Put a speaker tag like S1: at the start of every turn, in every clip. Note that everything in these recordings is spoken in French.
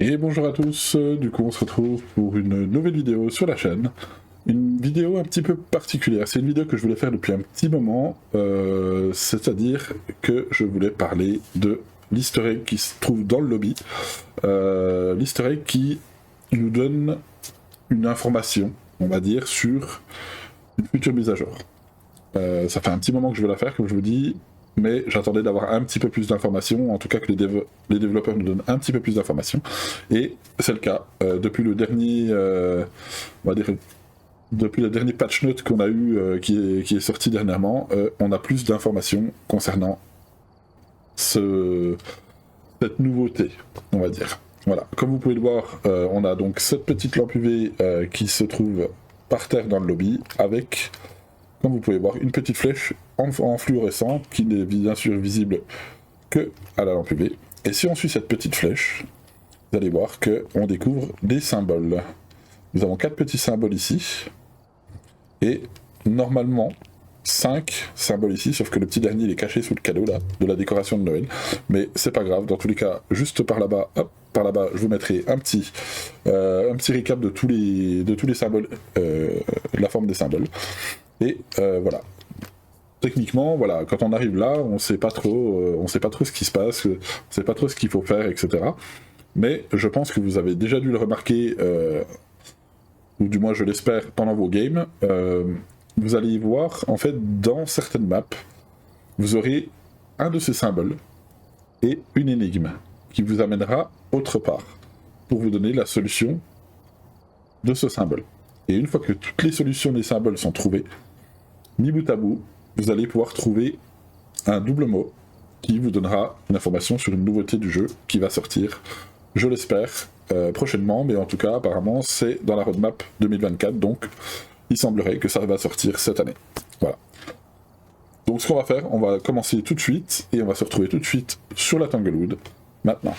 S1: Et bonjour à tous, du coup on se retrouve pour une nouvelle vidéo sur la chaîne. Une vidéo un petit peu particulière, c'est une vidéo que je voulais faire depuis un petit moment, c'est-à-dire que je voulais parler de l'easter egg qui se trouve dans le lobby. L'easter egg qui nous donne une information, on va dire, sur une future mise à jour. Ça fait un petit moment que je veux la faire, comme je vous dis, mais j'attendais d'avoir un petit peu plus d'informations, en tout cas que les développeurs nous donnent un petit peu plus d'informations, et c'est le cas. Depuis le dernier, on va dire, depuis le dernier patch note qu'on a eu, qui est sorti dernièrement, on a plus d'informations concernant cette nouveauté, on va dire. Voilà, comme vous pouvez le voir, on a donc cette petite lampe UV qui se trouve par terre dans le lobby, avec, comme vous pouvez voir, une petite flèche en fluorescent qui n'est bien sûr visible que à la lampe UV. Et si on suit cette petite flèche, vous allez voir qu'on découvre des symboles. Nous avons 4 petits symboles ici, et normalement 5 symboles ici, sauf que le petit dernier il est caché sous le cadeau là, de la décoration de Noël. Mais c'est pas grave, dans tous les cas, juste par là-bas, hop, par là-bas, je vous mettrai un petit récap de tous les symboles, la forme des symboles. Et voilà. Techniquement, voilà, quand on arrive là, on sait pas trop ce qui se passe, on sait pas trop ce qu'il faut faire, etc. Mais je pense que vous avez déjà dû le remarquer, ou du moins je l'espère, pendant vos games. Vous allez y voir, en fait, dans certaines maps, vous aurez un de ces symboles et une énigme qui vous amènera autre part pour vous donner la solution de ce symbole. Et une fois que toutes les solutions des symboles sont trouvées, mis bout à bout, vous allez pouvoir trouver un double mot qui vous donnera une information sur une nouveauté du jeu qui va sortir, je l'espère, prochainement, mais en tout cas apparemment c'est dans la roadmap 2024, donc il semblerait que ça va sortir cette année. Voilà. Donc ce qu'on va faire, on va commencer tout de suite, et on va se retrouver tout de suite sur la Tanglewood, maintenant.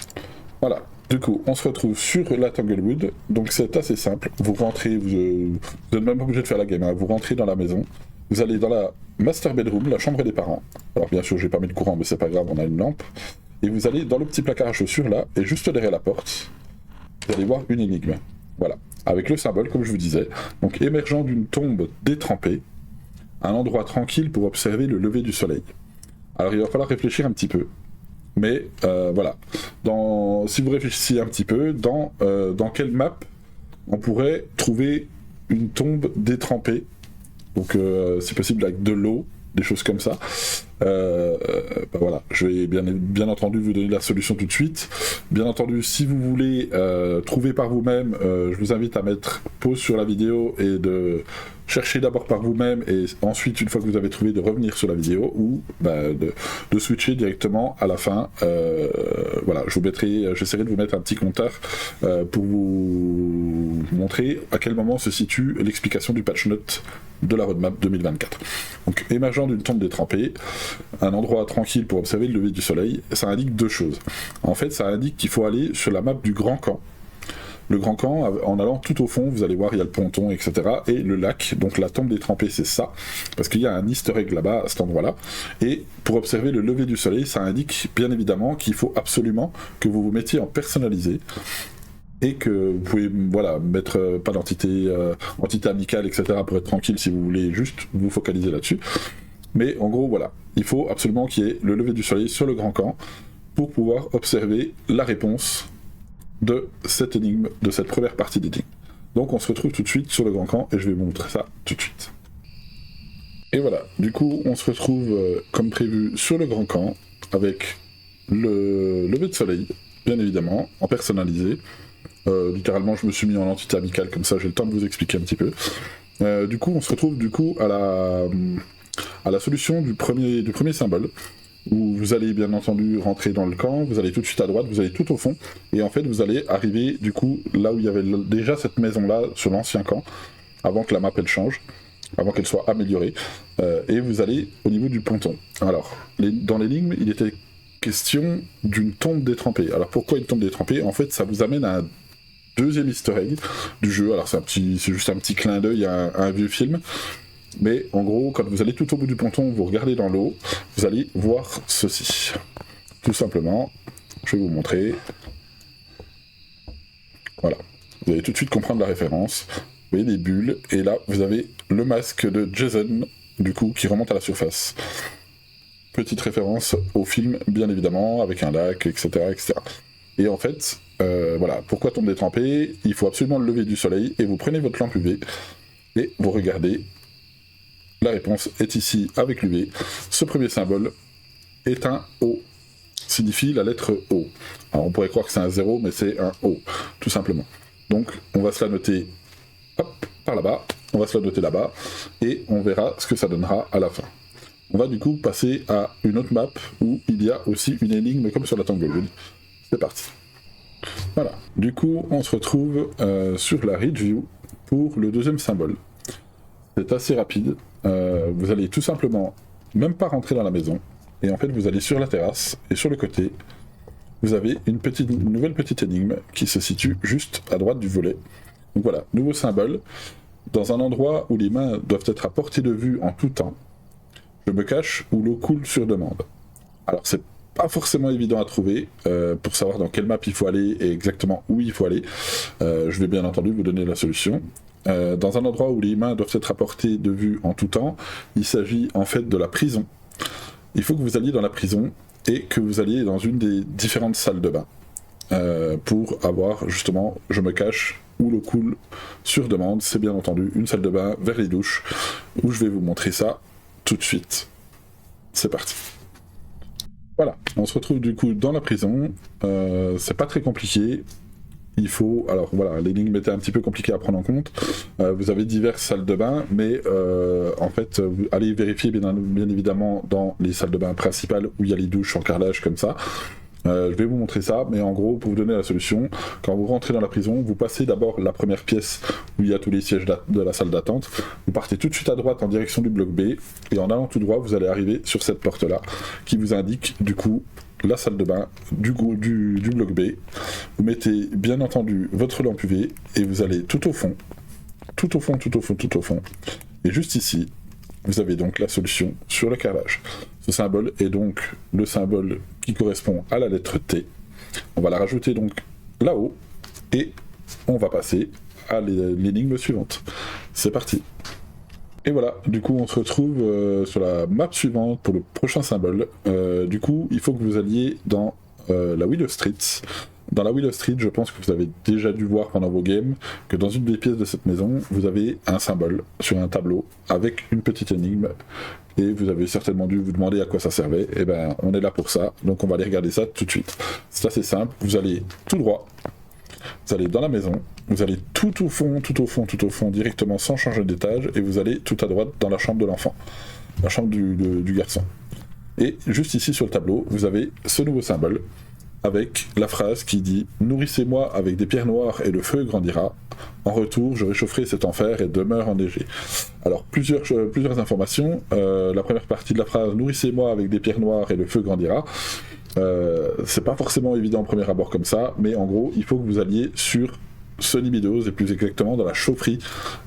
S1: Voilà. Du coup, on se retrouve sur la Tanglewood, donc c'est assez simple. Vous rentrez, vous n'êtes même pas obligé de faire la game, hein. Vous rentrez dans la maison, vous allez dans la master bedroom, la chambre des parents. Alors bien sûr, j'ai pas mis le courant, mais c'est pas grave, on a une lampe. Et vous allez dans le petit placard à chaussures là, et juste derrière la porte, vous allez voir une énigme. Voilà. Avec le symbole, comme je vous disais, donc émergeant d'une tombe détrempée, un endroit tranquille pour observer le lever du soleil. Alors il va falloir réfléchir un petit peu. Mais voilà, si vous réfléchissez un petit peu, dans quelle map on pourrait trouver une tombe détrempée, donc c'est possible avec de l'eau, des choses comme ça. Voilà, je vais bien entendu vous donner la solution tout de suite. Bien entendu, si vous voulez trouver par vous-même, je vous invite à mettre pause sur la vidéo et de chercher d'abord par vous-même, et ensuite, une fois que vous avez trouvé, de revenir sur la vidéo, ou de switcher directement à la fin. Voilà, j'essaierai de vous mettre un petit compteur pour vous montrer à quel moment se situe l'explication du patch note de la roadmap 2024. Donc, émergeant d'une tombe détrempée, un endroit tranquille pour observer le lever du soleil, ça indique deux choses. En fait, ça indique qu'il faut aller sur la map du Grand Camp. Le Grand Camp, en allant tout au fond, vous allez voir, il y a le ponton, etc. Et le lac, donc la tombe détrempée, c'est ça. Parce qu'il y a un easter egg là-bas, à cet endroit-là. Et pour observer le lever du soleil, ça indique bien évidemment qu'il faut absolument que vous vous mettiez en personnalisé. Et que vous pouvez, voilà, mettre pas d'entité entité amicale, etc. pour être tranquille si vous voulez juste vous focaliser là-dessus. Mais en gros, voilà, il faut absolument qu'il y ait le lever du soleil sur le Grand Camp pour pouvoir observer la réponse de cette énigme, de cette première partie d'énigme. Donc on se retrouve tout de suite sur le Grand Camp et je vais vous montrer ça tout de suite. Et voilà, du coup on se retrouve comme prévu sur le Grand Camp avec le lever de soleil, bien évidemment, en personnalisé. Littéralement je me suis mis en entité amicale, comme ça j'ai le temps de vous expliquer un petit peu. Du coup on se retrouve à la solution du premier symbole, où vous allez bien entendu rentrer dans le camp, vous allez tout de suite à droite, vous allez tout au fond, et en fait vous allez arriver du coup là où il y avait déjà cette maison là sur l'ancien camp, avant que la map elle change, avant qu'elle soit améliorée, et vous allez au niveau du ponton. Alors, dans l'énigme, il était question d'une tombe détrempée. Alors pourquoi une tombe détrempée? En fait ça vous amène à un deuxième easter egg du jeu. Alors c'est juste un petit clin d'œil à un vieux film. Mais en gros, quand vous allez tout au bout du ponton, vous regardez dans l'eau, vous allez voir ceci. Tout simplement, je vais vous montrer. Vous allez tout de suite comprendre la référence. Vous voyez des bulles, et là, vous avez le masque de Jason, du coup, qui remonte à la surface. Petite référence au film, bien évidemment, avec un lac, etc. etc. Et en fait, voilà, pourquoi tombe détrempé? Il faut absolument le lever du soleil, et vous prenez votre lampe UV, et vous regardez. La réponse est ici avec l'UV. Ce premier symbole est un O, signifie la lettre O. Alors on pourrait croire que c'est un 0, mais c'est un O, tout simplement. Donc on va se la noter hop, par là-bas, on va se la noter là-bas, et on verra ce que ça donnera à la fin. On va du coup passer à une autre map où il y a aussi une énigme comme sur la Tanglewood. C'est parti. Voilà. Du coup, on se retrouve sur la Ridge View pour le deuxième symbole. C'est assez rapide. Vous allez tout simplement même pas rentrer dans la maison. Et en fait, vous allez sur la terrasse, et sur le côté, vous avez une nouvelle petite énigme qui se situe juste à droite du volet. Donc voilà, nouveau symbole. Dans un endroit où les mains doivent être à portée de vue en tout temps, je me cache où l'eau coule sur demande. Alors c'est pas forcément évident à trouver pour savoir dans quelle map il faut aller et exactement où il faut aller. Je vais bien entendu vous donner la solution. Dans un endroit où les mains doivent être à portée de vue en tout temps, il s'agit en fait de la prison. Il faut que vous alliez dans la prison et que vous alliez dans une des différentes salles de bain pour avoir justement, je me cache où l'eau coule sur demande. C'est bien entendu une salle de bain vers les douches où je vais vous montrer ça tout de suite. C'est parti. Voilà, on se retrouve du coup dans la prison. C'est pas très compliqué. Il faut... Alors voilà, l'énigme était un petit peu compliquée à prendre en compte. Vous avez diverses salles de bain, mais en fait, vous allez vérifier bien évidemment dans les salles de bain principales où il y a les douches en carrelage comme ça. Je vais vous montrer ça, mais en gros, pour vous donner la solution, quand vous rentrez dans la prison, vous passez d'abord la première pièce où il y a tous les sièges de la salle d'attente, vous partez tout de suite à droite en direction du bloc B, et en allant tout droit, vous allez arriver sur cette porte-là, qui vous indique du coup la salle de bain du bloc B. Vous mettez bien entendu votre lampe UV, et vous allez tout au fond, tout au fond, tout au fond, tout au fond, et juste ici, vous avez donc la solution sur le carrelage. Ce symbole est donc le symbole qui correspond à la lettre T. On va la rajouter donc là-haut et on va passer à l'énigme suivante. C'est parti. Et voilà, du coup on se retrouve sur la map suivante pour le prochain symbole. Du coup, il faut que vous alliez dans la Willow Street. Dans la Willow Street, je pense que vous avez déjà dû voir pendant vos games que dans une des pièces de cette maison, vous avez un symbole sur un tableau avec une petite énigme. Et vous avez certainement dû vous demander à quoi ça servait. Et ben, on est là pour ça, donc on va aller regarder ça tout de suite. C'est assez simple, vous allez tout droit, vous allez dans la maison, vous allez tout au fond, tout au fond, tout au fond, directement sans changer d'étage, et vous allez tout à droite dans la chambre de l'enfant, la chambre du garçon. Et juste ici sur le tableau, vous avez ce nouveau symbole, avec la phrase qui dit « Nourrissez-moi avec des pierres noires et le feu grandira. En retour, je réchaufferai cet enfer et demeure enneigé. » Alors, plusieurs informations. La première partie de la phrase « Nourrissez-moi avec des pierres noires et le feu grandira ». C'est pas forcément évident au premier abord comme ça, mais en gros, il faut que vous alliez sur Sunny Meadows, et plus exactement dans la chaufferie,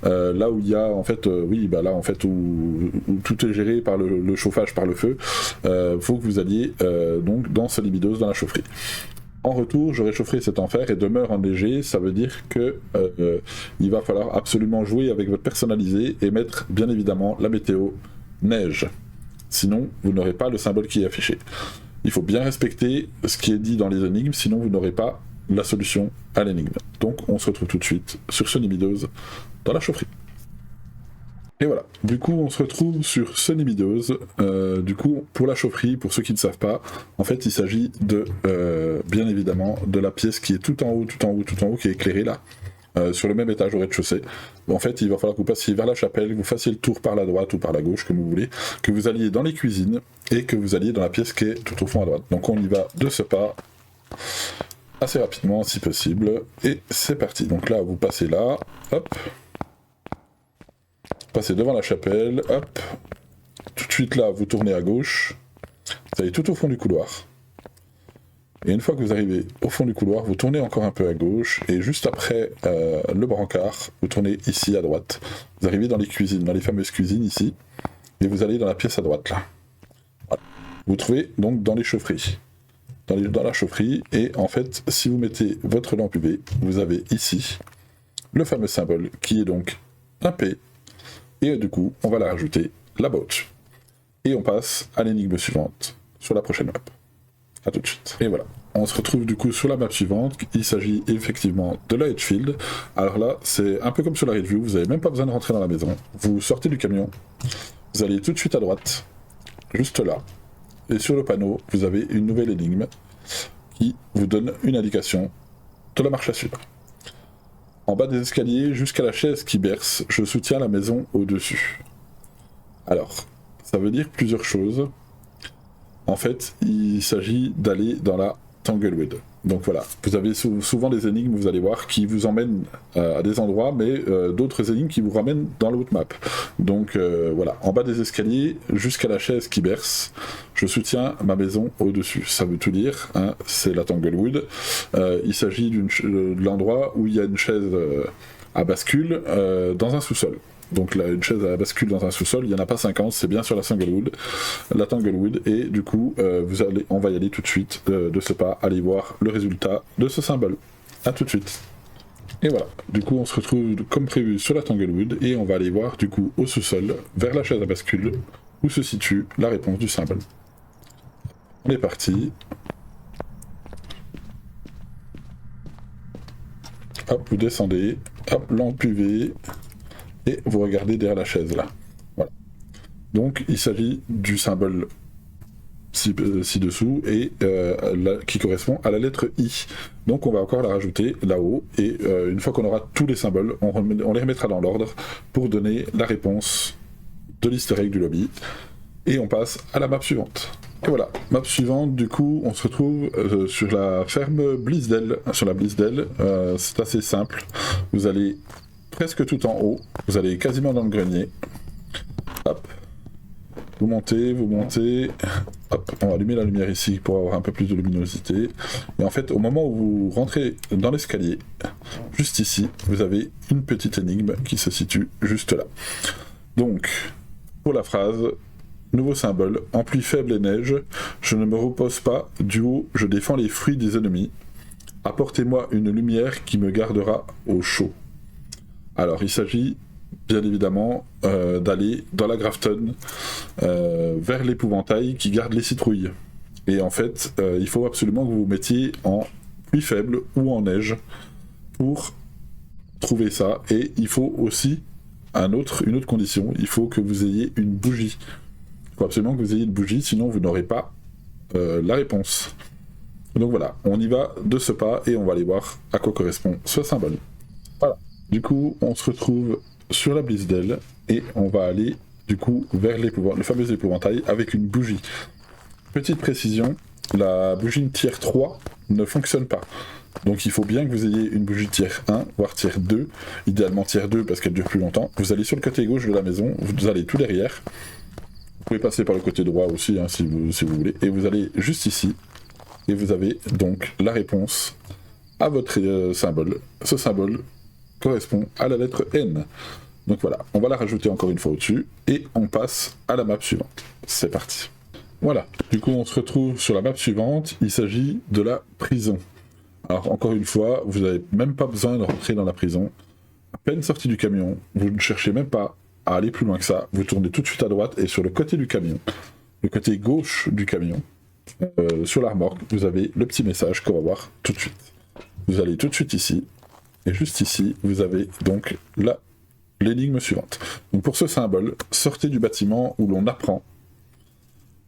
S1: là où il y a en fait, là en fait où tout est géré par le chauffage par le feu, faut que vous alliez donc dans Sunny Meadows, dans la chaufferie. En retour, je réchaufferai cet enfer et demeure enneigé, ça veut dire que il va falloir absolument jouer avec votre personnalisé et mettre bien évidemment la météo neige. Sinon, vous n'aurez pas le symbole qui est affiché. Il faut bien respecter ce qui est dit dans les énigmes, sinon vous n'aurez pas la solution à l'énigme. Donc on se retrouve tout de suite sur Sunny Meadows dans la chaufferie. Et voilà, du coup on se retrouve sur Sunny Meadows. Du coup pour la chaufferie, pour ceux qui ne savent pas, en fait il s'agit de, bien évidemment, de la pièce qui est tout en haut, qui est éclairée là, sur le même étage au rez-de-chaussée. En fait il va falloir que vous passiez vers la chapelle, que vous fassiez le tour par la droite ou par la gauche comme vous voulez, que vous alliez dans les cuisines et que vous alliez dans la pièce qui est tout au fond à droite. Donc on y va de ce pas, assez rapidement si possible, et c'est parti. Donc là vous passez là, hop, passez devant la chapelle, hop, tout de suite là vous tournez à gauche, vous allez tout au fond du couloir, et une fois que vous arrivez au fond du couloir, vous tournez encore un peu à gauche, et juste après le brancard, vous tournez ici à droite, vous arrivez dans les cuisines, dans les fameuses cuisines ici, et vous allez dans la pièce à droite là. Voilà. Vous trouvez donc dans les chaufferies. Dans la chaufferie, et en fait si vous mettez votre lampe UV, vous avez ici le fameux symbole qui est donc un P, et du coup, on va la rajouter là-bas. Et on passe à l'énigme suivante sur la prochaine map. A tout de suite. Et voilà. On se retrouve du coup sur la map suivante. Il s'agit effectivement de la Edgefield. Alors là, c'est un peu comme sur la Redview, vous n'avez même pas besoin de rentrer dans la maison. Vous sortez du camion, vous allez tout de suite à droite, juste là. Et sur le panneau, vous avez une nouvelle énigme qui vous donne une indication de la marche à suivre. En bas des escaliers, jusqu'à la chaise qui berce, je soutiens la maison au-dessus. Alors, ça veut dire plusieurs choses. En fait, il s'agit d'aller dans la Tanglewood. Donc voilà, vous avez souvent des énigmes, vous allez voir, qui vous emmènent à des endroits, mais d'autres énigmes qui vous ramènent dans l'autre map. Donc voilà, en bas des escaliers, jusqu'à la chaise qui berce, je soutiens ma maison au-dessus. Ça veut tout dire, hein, c'est la Tanglewood. Il s'agit de l'endroit où il y a une chaise à bascule dans un sous-sol. Donc là, une chaise à bascule dans un sous-sol, il n'y en a pas 50, c'est bien sur la Tanglewood, et du coup, on va y aller tout de suite, de ce pas, aller voir le résultat de ce symbole. A tout de suite. Et voilà, du coup on se retrouve comme prévu sur la Tanglewood, et on va aller voir du coup au sous-sol, vers la chaise à bascule, où se situe la réponse du symbole. On est parti. Hop, vous descendez, hop, lampe UV, et vous regardez derrière la chaise là. Voilà. Donc il s'agit du symbole ci-dessous et qui correspond à la lettre I. Donc on va encore la rajouter là-haut et une fois qu'on aura tous les symboles, on les remettra dans l'ordre pour donner la réponse de l'easter egg du lobby. Et on passe à la map suivante. Et voilà, map suivante, du coup, on se retrouve sur la ferme Blisdell. Sur la Blisdell, c'est assez simple. Vous allez presque tout en haut, vous allez quasiment dans le grenier. Hop. Vous montez, hop, on va allumer la lumière ici pour avoir un peu plus de luminosité. Et en fait, au moment où vous rentrez dans l'escalier, juste ici, vous avez une petite énigme qui se situe juste là. Donc, pour la phrase, nouveau symbole, en pluie faible et neige, je ne me repose pas, du haut, je défends les fruits des ennemis. Apportez-moi une lumière qui me gardera au chaud. Alors, il s'agit bien évidemment d'aller dans la Grafton vers l'épouvantail qui garde les citrouilles. Et en fait, il faut absolument que vous vous mettiez en pluie faible ou en neige pour trouver ça. Et il faut aussi une autre condition, il faut que vous ayez une bougie. Il faut absolument que vous ayez une bougie, sinon vous n'aurez pas la réponse. Donc voilà, on y va de ce pas et on va aller voir à quoi correspond ce symbole. Voilà. Du coup, on se retrouve sur la Blisdell et on va aller du coup vers le fameux épouvantail avec une bougie. Petite précision, la bougie tier 3 ne fonctionne pas. Donc il faut bien que vous ayez une bougie tier 1, voire tier 2, idéalement tier 2 parce qu'elle dure plus longtemps. Vous allez sur le côté gauche de la maison, vous allez tout derrière. Vous pouvez passer par le côté droit aussi hein, si vous voulez, et vous allez juste ici, et vous avez donc la réponse à votre symbole. Ce symbole correspond à la lettre N. Donc voilà, on va la rajouter encore une fois au-dessus, et on passe à la map suivante. C'est parti. Voilà, du coup on se retrouve sur la map suivante, il s'agit de la prison. Alors encore une fois, vous n'avez même pas besoin de rentrer dans la prison. À peine sorti du camion, vous ne cherchez même pas à aller plus loin que ça, vous tournez tout de suite à droite, et sur le côté du camion, le côté gauche du camion, sur la remorque, vous avez le petit message qu'on va voir tout de suite. Vous allez tout de suite ici, et juste ici, vous avez donc l'énigme suivante. Donc pour ce symbole, sortez du bâtiment où l'on apprend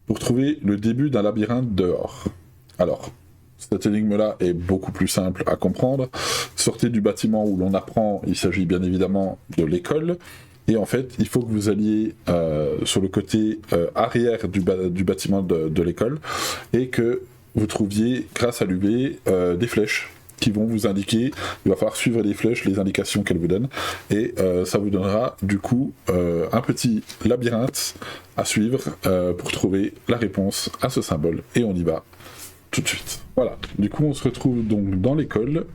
S1: pour trouver le début d'un labyrinthe dehors. Alors, cette énigme-là est beaucoup plus simple à comprendre. Sortez du bâtiment où l'on apprend, il s'agit bien évidemment de l'école, et en fait, il faut que vous alliez sur le côté arrière du bâtiment de l'école, et que vous trouviez, grâce à l'UV, des flèches qui vont vous indiquer, il va falloir suivre les flèches, les indications qu'elles vous donnent, et ça vous donnera du coup un petit labyrinthe à suivre pour trouver la réponse à ce symbole, et on y va tout de suite. Voilà, du coup on se retrouve donc dans l'école,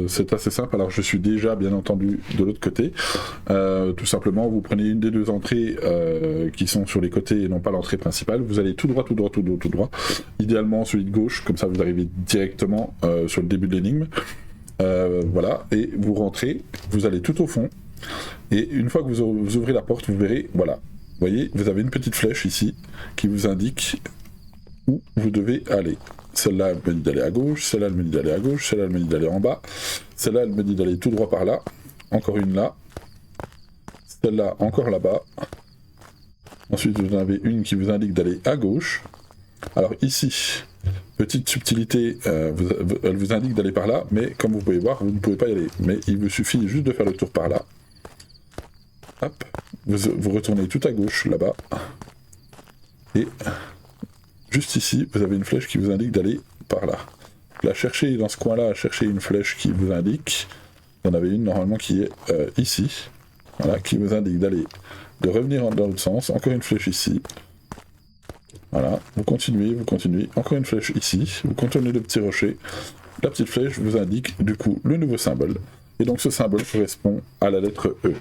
S1: c'est assez simple, alors je suis déjà bien entendu de l'autre côté, tout simplement vous prenez une des deux entrées qui sont sur les côtés et non pas l'entrée principale, vous allez tout droit, idéalement celui de gauche, comme ça vous arrivez directement sur le début de l'énigme, voilà, et vous rentrez, vous allez tout au fond, et une fois que vous ouvrez la porte, vous verrez, voilà, vous voyez, vous avez une petite flèche ici qui vous indique où vous devez aller. Celle-là, elle me dit d'aller à gauche, celle-là, elle me dit d'aller à gauche, celle-là, elle me dit d'aller en bas, celle-là, elle me dit d'aller tout droit par là, encore une là, celle-là, encore là-bas. Ensuite, vous en avez une qui vous indique d'aller à gauche. Alors ici, petite subtilité, elle vous indique d'aller par là, mais comme vous pouvez voir, vous ne pouvez pas y aller. Mais il vous suffit juste de faire le tour par là. Hop, vous retournez tout à gauche, là-bas. Et juste ici, vous avez une flèche qui vous indique d'aller par là. Là, cherchez dans ce coin-là, cherchez une flèche qui vous indique. Vous en avez une normalement qui est ici. Voilà, qui vous indique de revenir dans l'autre sens. Encore une flèche ici. Voilà, vous continuez, encore une flèche ici, vous contournez le petit rocher, la petite flèche vous indique du coup le nouveau symbole, et donc ce symbole correspond à la lettre E,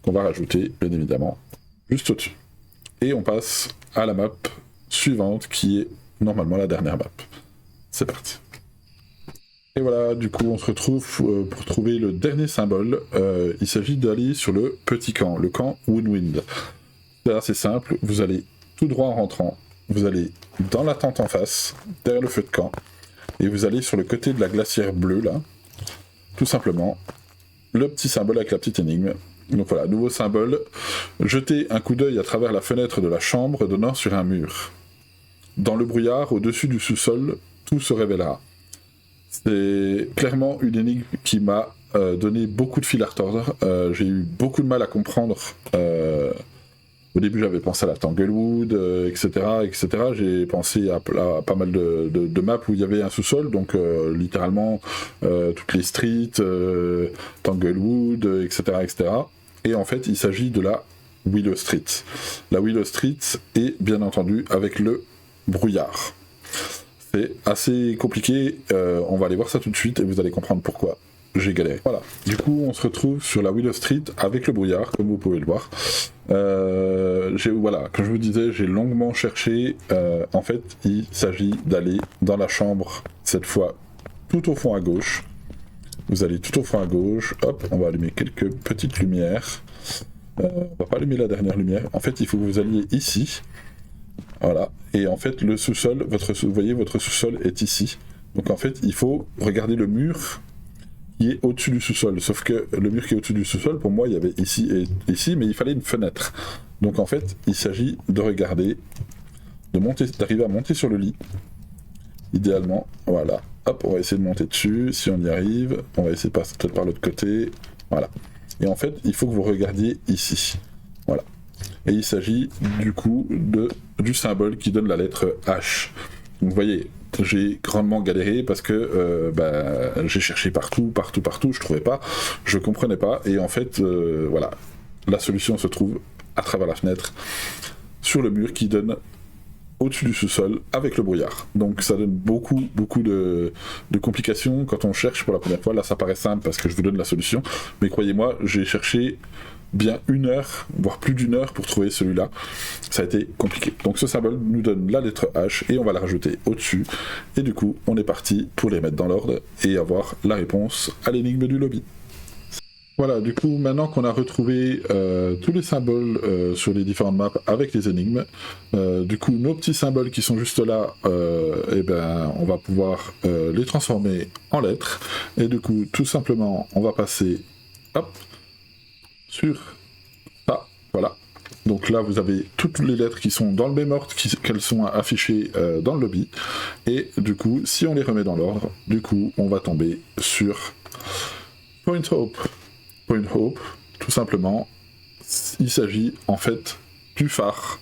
S1: qu'on va rajouter bien évidemment juste au-dessus. Et on passe à la map suivante qui est normalement la dernière map. C'est parti. Et voilà, du coup on se retrouve pour trouver le dernier symbole, il s'agit d'aller sur le petit camp, le camp Woodwind. C'est assez simple, vous allez tout droit en rentrant. Vous allez dans la tente en face, derrière le feu de camp, et vous allez sur le côté de la glacière bleue, là, tout simplement, le petit symbole avec la petite énigme. Donc voilà, nouveau symbole, jetez un coup d'œil à travers la fenêtre de la chambre donnant sur un mur. Dans le brouillard, au-dessus du sous-sol, tout se révélera. C'est clairement une énigme qui m'a donné beaucoup de fil à retordre, j'ai eu beaucoup de mal à comprendre. Au début, j'avais pensé à la Tanglewood, etc., etc. J'ai pensé à pas mal de maps où il y avait un sous-sol, donc littéralement toutes les streets, Tanglewood, etc., etc. Et en fait, il s'agit de la Willow Street. La Willow Street est bien entendu avec le brouillard. C'est assez compliqué, on va aller voir ça tout de suite et vous allez comprendre pourquoi j'ai galéré. Voilà, du coup on se retrouve sur la Willow Street avec le brouillard, comme vous pouvez le voir. Voilà, comme je vous disais, j'ai longuement cherché. En fait, il s'agit d'aller dans la chambre, cette fois tout au fond à gauche. Vous allez tout au fond à gauche, hop, on va allumer quelques petites lumières. On va pas allumer la dernière lumière. En fait, il faut que vous alliez ici. Voilà, et en fait, le sous-sol, vous voyez, votre sous-sol est ici. Donc en fait, il faut regarder le mur qui est au-dessus du sous-sol. Sauf que le mur qui est au-dessus du sous-sol, pour moi, il y avait ici et ici, mais il fallait une fenêtre. Donc en fait, il s'agit de regarder, d'arriver à monter sur le lit. Idéalement, voilà. Hop, on va essayer de monter dessus. Si on y arrive, on va essayer de passer peut-être par l'autre côté. Voilà. Et en fait, il faut que vous regardiez ici. Voilà. Et il s'agit du coup du symbole qui donne la lettre H. Donc vous voyez, j'ai grandement galéré parce que j'ai cherché partout, je trouvais pas, je comprenais pas, et en fait, voilà, la solution se trouve à travers la fenêtre, sur le mur qui donne au-dessus du sous-sol avec le brouillard. Donc ça donne beaucoup de complications quand on cherche pour la première fois. Là ça paraît simple parce que je vous donne la solution, mais croyez-moi, j'ai cherché bien 1 heure, voire plus d'1 heure pour trouver celui-là. Ça a été compliqué. Donc ce symbole nous donne la lettre H et on va la rajouter au-dessus. Et du coup, on est parti pour les mettre dans l'ordre et avoir la réponse à l'énigme du lobby. Voilà, du coup, maintenant qu'on a retrouvé tous les symboles sur les différentes maps avec les énigmes, du coup, nos petits symboles qui sont juste là, on va pouvoir les transformer en lettres. Et du coup, tout simplement, on va passer, hop, sur ça, voilà. Donc là, vous avez toutes les lettres qui sont dans le même ordre qu'elles sont affichées dans le lobby. Et du coup, si on les remet dans l'ordre, du coup, on va tomber sur Point Hope. Point Hope, tout simplement, il s'agit en fait du phare.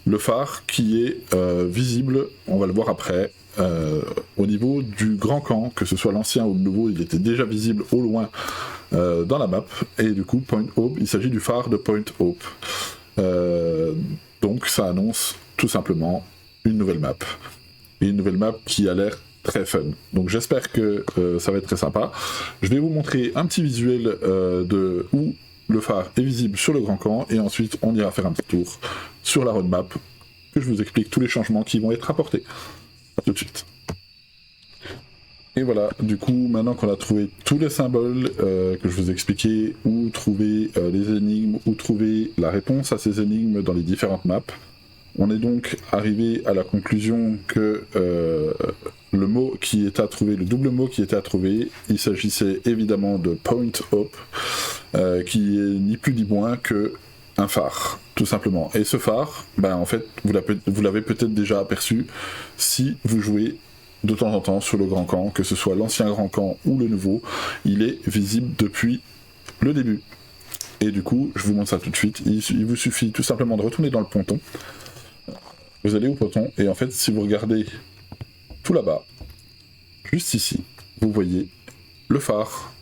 S1: Le phare qui est visible, on va le voir après, au niveau du grand camp, que ce soit l'ancien ou le nouveau, il était déjà visible au loin dans la map, et du coup, Point Hope, il s'agit du phare de Point Hope. Donc ça annonce tout simplement une nouvelle map. Et une nouvelle map qui a l'air très fun. Donc j'espère que ça va être très sympa. Je vais vous montrer un petit visuel de où le phare est visible sur le grand camp, et ensuite on ira faire un petit tour sur la roadmap, que je vous explique tous les changements qui vont être apportés. A tout de suite. Et voilà, du coup, maintenant qu'on a trouvé tous les symboles que je vous ai expliqués, où trouver les énigmes, où trouver la réponse à ces énigmes dans les différentes maps, on est donc arrivé à la conclusion que le mot qui était à trouver, le double mot qui était à trouver, il s'agissait évidemment de Point Hope, qui est ni plus ni moins que un phare, tout simplement. Et ce phare, ben, en fait, vous l'avez peut-être déjà aperçu si vous jouez de temps en temps sur le Grand Camp, que ce soit l'ancien Grand Camp ou le nouveau, il est visible depuis le début. Et du coup, je vous montre ça tout de suite, il vous suffit tout simplement de retourner dans le ponton. Vous allez au ponton, et en fait, si vous regardez tout là-bas, juste ici, vous voyez le phare.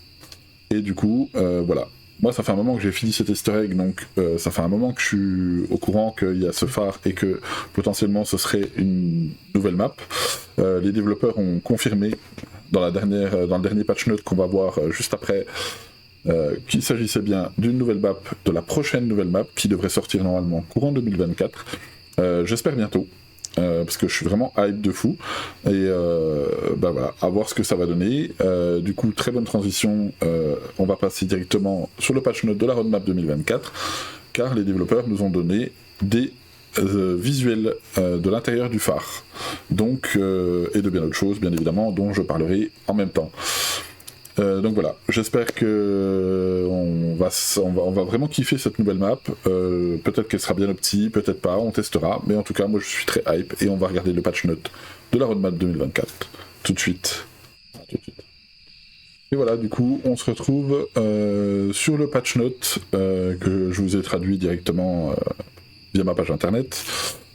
S1: Et du coup, voilà. Moi, ça fait un moment que j'ai fini cet easter egg, donc ça fait un moment que je suis au courant qu'il y a ce phare et que potentiellement ce serait une nouvelle map. Les développeurs ont confirmé dans le dernier patch note qu'on va voir juste après qu'il s'agissait bien d'une nouvelle map, de la prochaine nouvelle map qui devrait sortir normalement courant 2024. J'espère bientôt. Parce que je suis vraiment hype de fou et bah voilà, à voir ce que ça va donner. Du coup, très bonne transition, on va passer directement sur le patch note de la roadmap 2024 car les développeurs nous ont donné des visuels de l'intérieur du phare, donc et de bien d'autres choses bien évidemment dont je parlerai en même temps. Donc voilà, j'espère que on va vraiment kiffer cette nouvelle map. Peut-être qu'elle sera bien opti, peut-être pas, on testera. Mais en tout cas, moi je suis très hype et on va regarder le patch note de la roadmap 2024 tout de suite. Et voilà, du coup, on se retrouve sur le patch note que je vous ai traduit directement via ma page internet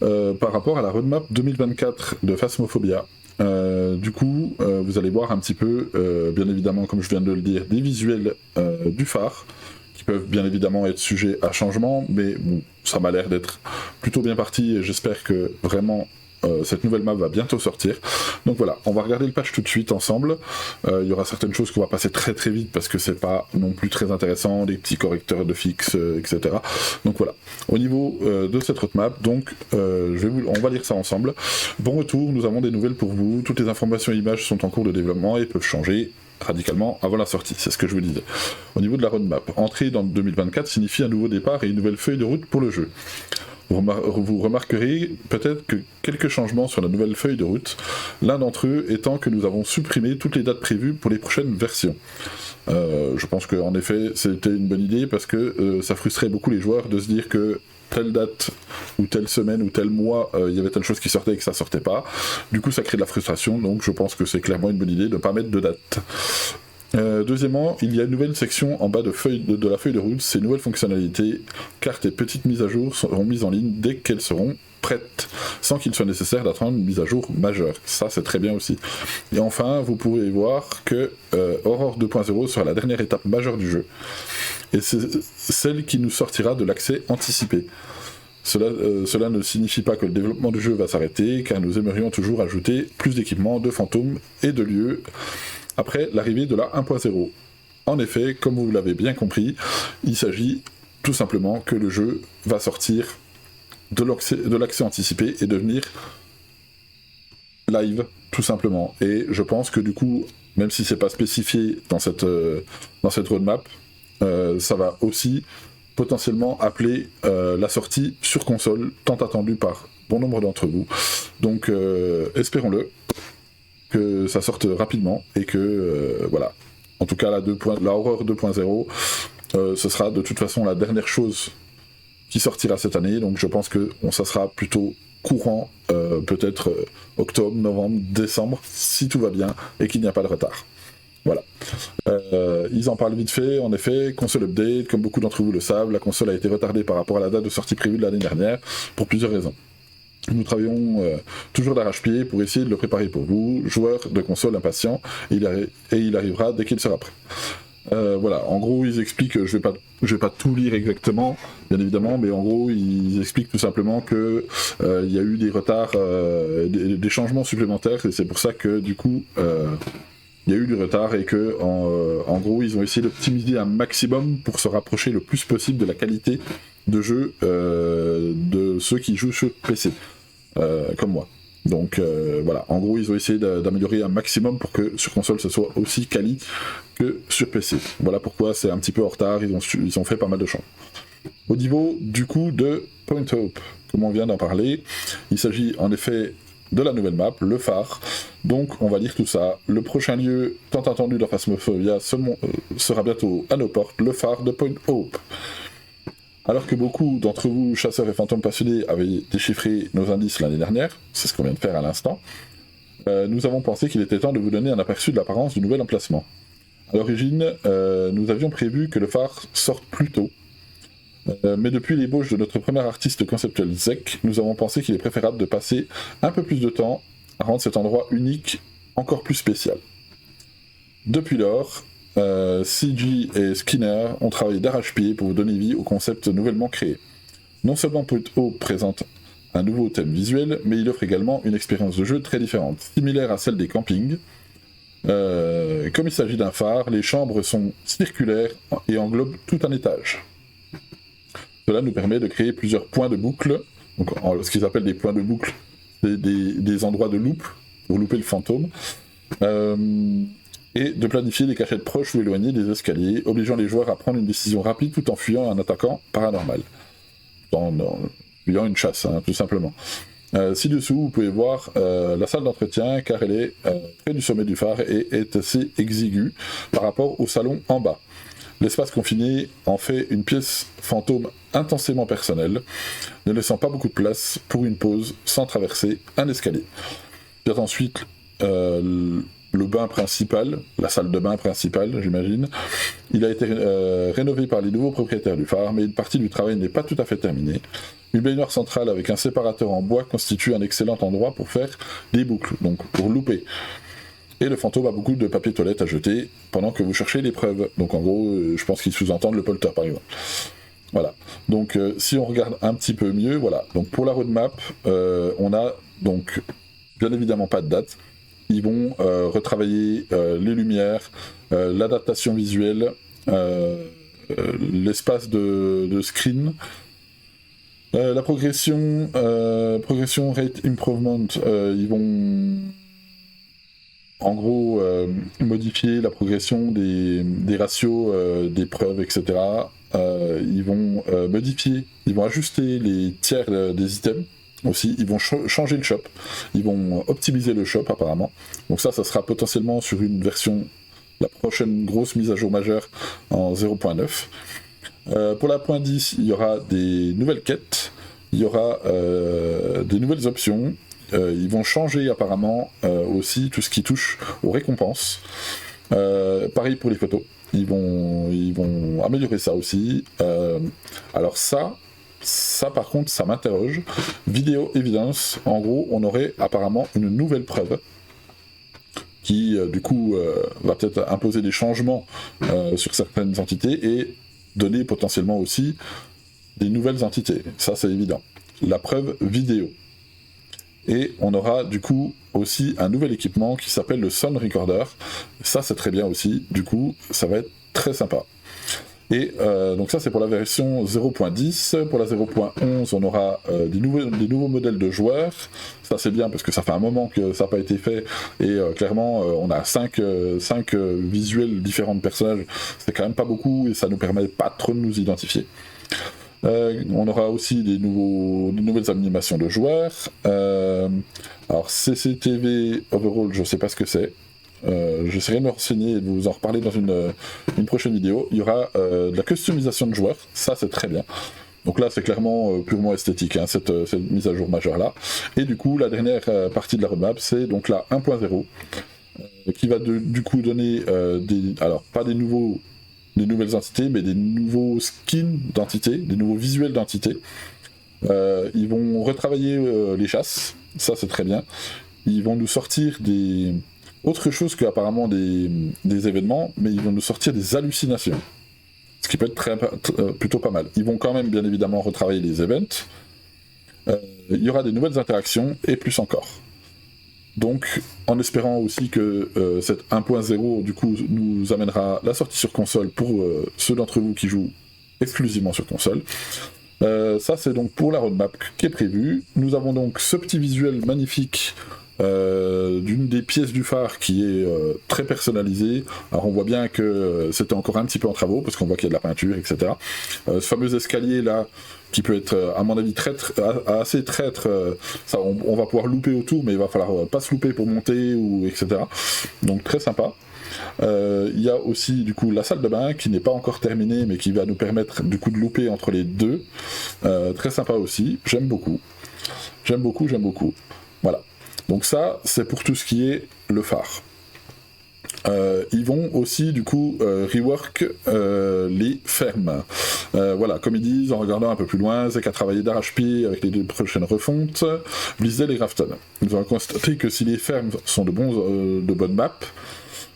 S1: par rapport à la roadmap 2024 de Phasmophobia. Du coup, vous allez voir un petit peu, bien évidemment, comme je viens de le dire, des visuels du phare, qui peuvent bien évidemment être sujets à changement, mais bon, ça m'a l'air d'être plutôt bien parti, et j'espère que vraiment cette nouvelle map va bientôt sortir. Donc voilà, on va regarder le patch tout de suite ensemble. Il y aura certaines choses qu'on va passer très très vite parce que c'est pas non plus très intéressant, des petits correcteurs de fixe, etc. Donc voilà, au niveau de cette roadmap, donc on va lire ça ensemble. Bon retour, nous avons des nouvelles pour vous. Toutes les informations et images sont en cours de développement et peuvent changer radicalement avant la sortie, c'est ce que je vous disais. Au niveau de la roadmap, entrer dans 2024 signifie un nouveau départ et une nouvelle feuille de route pour le jeu. Vous remarquerez peut-être que quelques changements sur la nouvelle feuille de route, l'un d'entre eux étant que nous avons supprimé toutes les dates prévues pour les prochaines versions. Je pense qu'en effet c'était une bonne idée parce que ça frustrait beaucoup les joueurs de se dire que telle date ou telle semaine ou tel mois il y avait telle chose qui sortait et que ça sortait pas. Du coup ça crée de la frustration, donc je pense que c'est clairement une bonne idée de ne pas mettre de date. Deuxièmement, il y a une nouvelle section en bas de la feuille de route. Ces nouvelles fonctionnalités, cartes et petites mises à jour seront mises en ligne dès qu'elles seront prêtes, sans qu'il soit nécessaire d'attendre une mise à jour majeure. Ça, c'est très bien aussi. Et enfin, vous pourrez voir que Aurore 2.0 sera la dernière étape majeure du jeu. Et c'est celle qui nous sortira de l'accès anticipé. Cela ne signifie pas que le développement du jeu va s'arrêter, car nous aimerions toujours ajouter plus d'équipements, de fantômes et de lieux après l'arrivée de la 1.0. En effet, comme vous l'avez bien compris, il s'agit tout simplement que le jeu va sortir de l'accès anticipé et devenir live, tout simplement. Et je pense que du coup, même si c'est pas spécifié dans cette roadmap, ça va aussi potentiellement appeler la sortie sur console, tant attendue par bon nombre d'entre vous. Donc espérons-le, que ça sorte rapidement et que voilà. En tout cas, la Horror 2.0, ce sera de toute façon la dernière chose qui sortira cette année, donc je pense que ça sera plutôt courant, peut-être octobre, novembre, décembre, si tout va bien et qu'il n'y a pas de retard. Voilà. Ils en parlent vite fait, en effet, console update, comme beaucoup d'entre vous le savent, la console a été retardée par rapport à la date de sortie prévue de l'année dernière, pour plusieurs raisons. Nous travaillons toujours d'arrache-pied pour essayer de le préparer pour vous, joueurs de console impatients, et il arrivera dès qu'il sera prêt. Voilà, en gros, ils expliquent, je vais pas tout lire exactement, bien évidemment, mais en gros, ils expliquent tout simplement que il y a eu des retards, des changements supplémentaires, et c'est pour ça que, du coup, il y a eu du retard, et que, en gros, ils ont essayé d'optimiser un maximum pour se rapprocher le plus possible de la qualité de jeu de ceux qui jouent sur PC. Comme moi. Donc voilà, en gros ils ont essayé d'améliorer un maximum pour que sur console ce soit aussi quali que sur PC. Voilà pourquoi c'est un petit peu en retard, ils ont fait pas mal de changements. Au niveau du coup de Point Hope, comme on vient d'en parler, il s'agit en effet de la nouvelle map, le phare. Donc on va lire tout ça. Le prochain lieu tant attendu dans Phasmophobia sera bientôt à nos portes, le phare de Point Hope. Alors que beaucoup d'entre vous, chasseurs et fantômes passionnés, avaient déchiffré nos indices l'année dernière, c'est ce qu'on vient de faire à l'instant, nous avons pensé qu'il était temps de vous donner un aperçu de l'apparence du nouvel emplacement. À l'origine, nous avions prévu que le phare sorte plus tôt, mais depuis l'ébauche de notre premier artiste conceptuel Zek, nous avons pensé qu'il est préférable de passer un peu plus de temps à rendre cet endroit unique encore plus spécial. Depuis lors, CG et Skinner ont travaillé d'arrache-pied pour vous donner vie au concept nouvellement créé. Non seulement Point Hope présente un nouveau thème visuel, mais il offre également une expérience de jeu très différente, similaire à celle des campings. Comme il s'agit d'un phare, les chambres sont circulaires et englobent tout un étage. Cela nous permet de créer plusieurs points de boucle, donc ce qu'ils appellent des points de boucle, c'est des endroits de loop, pour louper le fantôme, et de planifier des cachettes proches ou éloignées des escaliers, obligeant les joueurs à prendre une décision rapide tout en fuyant un attaquant paranormal. En fuyant une chasse, tout simplement. Ci-dessous, vous pouvez voir la salle d'entretien, car elle est près du sommet du phare et est assez exiguë par rapport au salon en bas. L'espace confiné en fait une pièce fantôme intensément personnelle, ne laissant pas beaucoup de place pour une pause sans traverser un escalier. Vient ensuite le bain principal, la salle de bain principale, j'imagine. Il a été rénové par les nouveaux propriétaires du phare, mais une partie du travail n'est pas tout à fait terminée. Une baignoire centrale avec un séparateur en bois constitue un excellent endroit pour faire des boucles, donc pour louper. Et le fantôme a beaucoup de papier toilette à jeter pendant que vous cherchez les preuves. Donc en gros, je pense qu'ils sous-entendent le polter par exemple. Voilà. Donc si on regarde un petit peu mieux, voilà. Donc pour la roadmap, on a donc bien évidemment pas de date. Ils vont retravailler les lumières, l'adaptation visuelle, l'espace de screen, la progression rate improvement. Ils vont en gros modifier la progression des ratios des preuves, etc. Ils vont ils vont ajuster les tiers des items. Aussi, ils vont changer le shop, ils vont optimiser le shop apparemment. Donc ça sera potentiellement sur une version, la prochaine grosse mise à jour majeure en 0.9. Pour la point 10, il y aura des nouvelles quêtes, il y aura des nouvelles options. Ils vont changer apparemment aussi tout ce qui touche aux récompenses. Pareil pour les photos, ils vont améliorer ça aussi. Alors ça par contre, ça m'interroge. Vidéo évidence, en gros, on aurait apparemment une nouvelle preuve qui, du coup, va peut-être imposer des changements sur certaines entités et donner potentiellement aussi des nouvelles entités. Ça, c'est évident. La preuve vidéo. Et on aura, du coup, aussi un nouvel équipement qui s'appelle le Sound Recorder. Ça, c'est très bien aussi. Du coup, ça va être très sympa. Et donc ça c'est pour la version 0.10, pour la 0.11 on aura des nouveaux modèles de joueurs, ça c'est bien parce que ça fait un moment que ça n'a pas été fait, et clairement on a 5 visuels différents de personnages, c'est quand même pas beaucoup et ça nous permet pas trop de nous identifier. On aura aussi des nouvelles animations de joueurs, alors CCTV Overall je sais pas ce que c'est. J'essaierai de me renseigner et de vous en reparler dans une prochaine vidéo. Il y aura de la customisation de joueurs, ça c'est très bien. Donc là c'est clairement purement esthétique, cette mise à jour majeure là. Et du coup la dernière partie de la roadmap c'est donc la 1.0 qui va du coup donner pas des nouvelles entités mais des nouveaux skins d'entités, des nouveaux visuels d'entités. Ils vont retravailler les chasses, ça c'est très bien. Ils vont nous sortir autre chose qu'apparemment des événements, mais ils vont nous sortir des hallucinations. Ce qui peut être plutôt pas mal. Ils vont quand même, bien évidemment, retravailler les events. Il y aura des nouvelles interactions, et plus encore. Donc, en espérant aussi que cette 1.0, du coup, nous amènera la sortie sur console pour ceux d'entre vous qui jouent exclusivement sur console. Ça, c'est donc pour la roadmap qui est prévue. Nous avons donc ce petit visuel magnifique d'une des pièces du phare qui est très personnalisée. Alors on voit bien que c'était encore un petit peu en travaux parce qu'on voit qu'il y a de la peinture, etc. Ce fameux escalier là qui peut être à mon avis assez traître, ça, on va pouvoir louper autour, mais il va falloir pas se louper pour monter, ou etc. Donc très sympa. Il y a aussi du coup la salle de bain qui n'est pas encore terminée mais qui va nous permettre du coup de louper entre les deux. Très sympa aussi, j'aime beaucoup. Voilà. Donc ça, c'est pour tout ce qui est le phare. Ils vont aussi du coup rework les fermes. Voilà, comme ils disent, en regardant un peu plus loin, Zek a travaillé d'arrache-pied avec les 2 prochaines refontes, Blizzell et Grafton. Ils ont constaté que si les fermes sont de bonnes maps,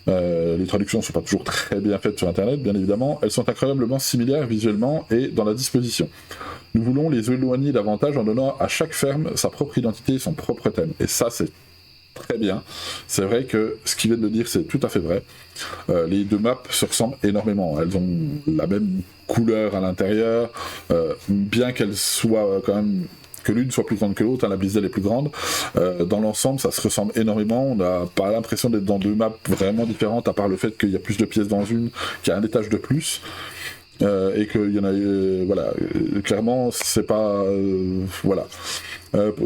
S1: les traductions ne sont pas toujours très bien faites sur internet, bien évidemment, elles sont incroyablement similaires visuellement et dans la disposition. Nous voulons les éloigner davantage en donnant à chaque ferme sa propre identité et son propre thème. Et ça, c'est très bien. C'est vrai que ce qu'ils viennent de dire, c'est tout à fait vrai. Les 2 maps se ressemblent énormément. Elles ont la même couleur à l'intérieur, bien qu'elles soient quand même... que l'une soit plus grande que l'autre, hein, la Blizzell est plus grande. Dans l'ensemble, ça se ressemble énormément. On n'a pas l'impression d'être dans 2 maps vraiment différentes, à part le fait qu'il y a plus de pièces dans une, qu'il y a un étage de plus. Et qu'il y en a, voilà, clairement, c'est pas, voilà.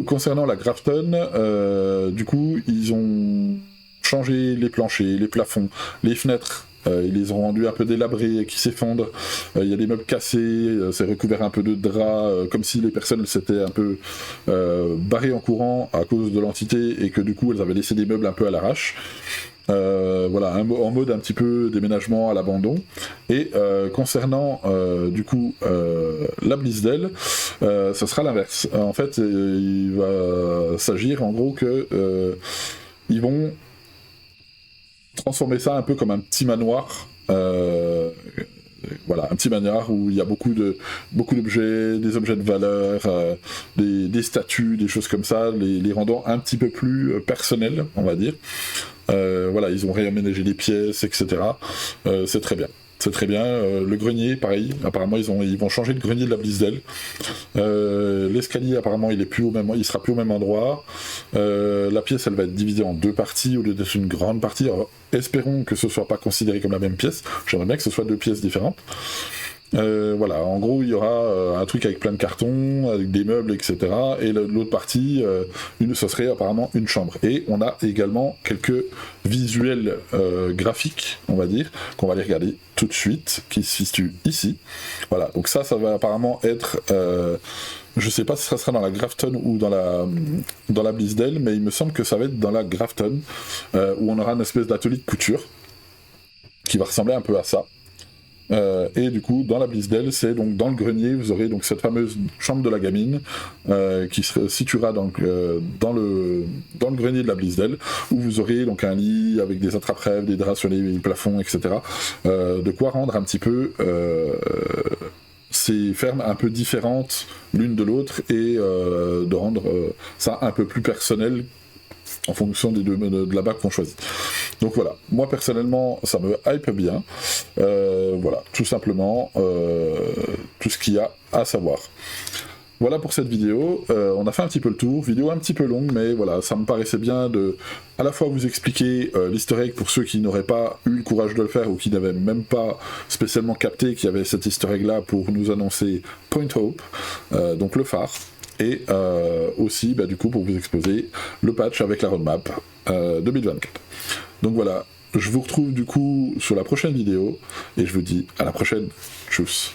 S1: Concernant la Grafton, du coup, ils ont changé les planchers, les plafonds, les fenêtres. Ils les ont rendus un peu délabrés, qui s'effondrent. Il y a des meubles cassés, c'est recouvert un peu de drap, comme si les personnes s'étaient un peu barrées en courant à cause de l'entité et que du coup elles avaient laissé des meubles un peu à l'arrache. Voilà, en mode un petit peu déménagement à l'abandon. Et concernant du coup la Blizzell, ce sera l'inverse. En fait, il va s'agir en gros que ils vont transformer ça un peu comme un petit manoir. Voilà, un petit manoir où il y a beaucoup d'objets, des objets de valeur, des statues, des choses comme ça, les rendant un petit peu plus personnels, on va dire. Voilà, ils ont réaménagé les pièces, etc. C'est très bien. C'est très bien. Le grenier, pareil. Apparemment, ils vont changer le grenier de la Blizzell. L'escalier, apparemment, il sera plus au même endroit. La pièce, elle va être divisée en 2 parties au lieu d'être une grande partie. Alors, espérons que ce soit pas considéré comme la même pièce. J'aimerais bien que ce soit 2 pièces différentes. Voilà, en gros, il y aura un truc avec plein de cartons, avec des meubles, etc. Et l'autre partie, ce serait apparemment une chambre. Et on a également quelques visuels graphiques, on va dire, qu'on va aller regarder tout de suite, qui se situent ici. Voilà, donc ça va apparemment être... je sais pas si ça sera dans la Grafton ou dans la Blizzell, mais il me semble que ça va être dans la Grafton, où on aura une espèce d'atelier de couture, qui va ressembler un peu à ça. Et du coup, dans la Blizzell, c'est donc dans le grenier, vous aurez donc cette fameuse chambre de la gamine qui se situera donc dans le grenier de la Blizzell, où vous aurez donc un lit avec des attrape-rêves, des draps sur les plafonds, etc. De quoi rendre un petit peu ces fermes un peu différentes l'une de l'autre et de rendre ça un peu plus personnel en fonction de la map qu'on choisit. Donc voilà, moi personnellement ça me hype bien, voilà, tout simplement tout ce qu'il y a à savoir. Voilà pour cette vidéo, on a fait un petit peu le tour, vidéo un petit peu longue, mais voilà, ça me paraissait bien de à la fois vous expliquer l'easter egg pour ceux qui n'auraient pas eu le courage de le faire ou qui n'avaient même pas spécialement capté qu'il y avait cet easter egg là pour nous annoncer Point Hope, donc le phare. Et aussi, du coup, pour vous exposer le patch avec la roadmap 2024. Donc voilà, je vous retrouve du coup sur la prochaine vidéo, et je vous dis à la prochaine. Tchuss.